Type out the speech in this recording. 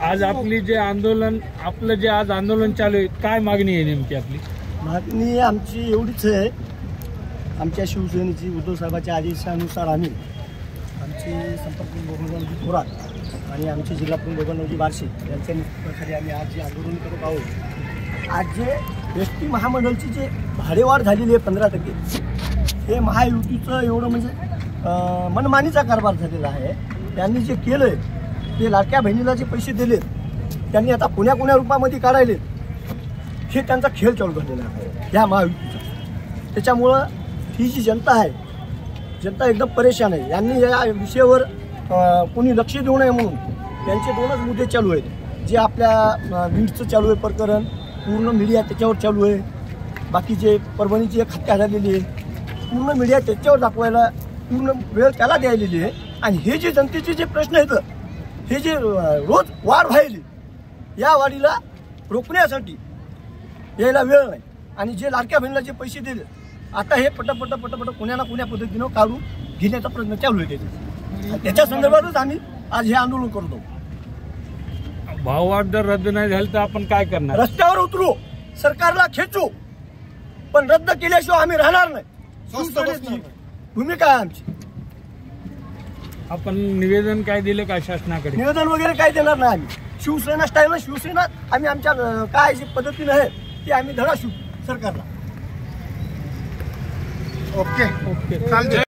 आज आपली जे आंदोलन आपलं जे आज आंदोलन चालू आहे, काय मागणी आहे नेमकी आपली? मागणी आमची एवढीच आहे, आमच्या शिवसेनेची उद्धव साहेबांच्या आदेशानुसार आम्ही आमचे संपर्क प्रमुख थोरात आणि आमचे जिल्हा प्रमुख बबनरावजी बारशे यांच्या नेतृत्वाखाली आम्ही आज जे आंदोलन करत आहोत. आज जे एस टी महामंडळची जे भाडेवाढ झालेली आहे 15%, हे महायुतीचं एवढं म्हणजे मनमानीचा कारभार झालेला आहे. त्यांनी जे केलं आहे ते लाडक्या बहिणीला जे पैसे दिलेत त्यांनी आता कोण्या रूपामध्ये काढायले, हे त्यांचा खेळ चालू झालेला आहे ह्या महायुतीचा. त्याच्यामुळं ही जी जनता आहे, जनता एकदम परेशान आहे. यांनी या विषयावर कोणी लक्ष देऊ नये म्हणून त्यांचे दोनच मुद्दे चालू आहेत. जे आपल्या बीडचं चालू आहे प्रकरण, पूर्ण मीडिया त्याच्यावर चालू आहे. बाकीचे परभणीची एक हत्या झालेली आहे, पूर्ण मीडिया त्याच्यावर दाखवायला पूर्ण वेळ त्याला द्यायलेली आहे. आणि हे जे जनतेचे जे प्रश्न आहेत, हे जे रोज वाढ व्हायली, या वाढीला रोखण्यासाठी यायला वेळ नाही. आणि जे लाडक्या बहिणीला जे पैसे दिले, आता हे पटपट कोण्या ना कोण्या पद्धतीनं काढून घेण्याचा प्रयत्न चालू आहे. त्याच्या संदर्भातच आम्ही आज हे आंदोलन करतो. भाववाढ जर रद्द नाही झाली तर आपण काय करणार? रस्त्यावर उतरू, सरकारला खेचू, पण रद्द केल्याशिवाय आम्ही राहणार नाही. भूमिका आहे आमची. आपण निवेदन काय दिलं काय शासनाकडे? निवेदन वगैरे काय देणार नाही आम्ही. शिवसेना स्टाईल शिवसेना आम्ही आमच्या काय जी पद्धतीने आहे ती आम्ही धडा शिवू सरकारला. ओके चालतंय.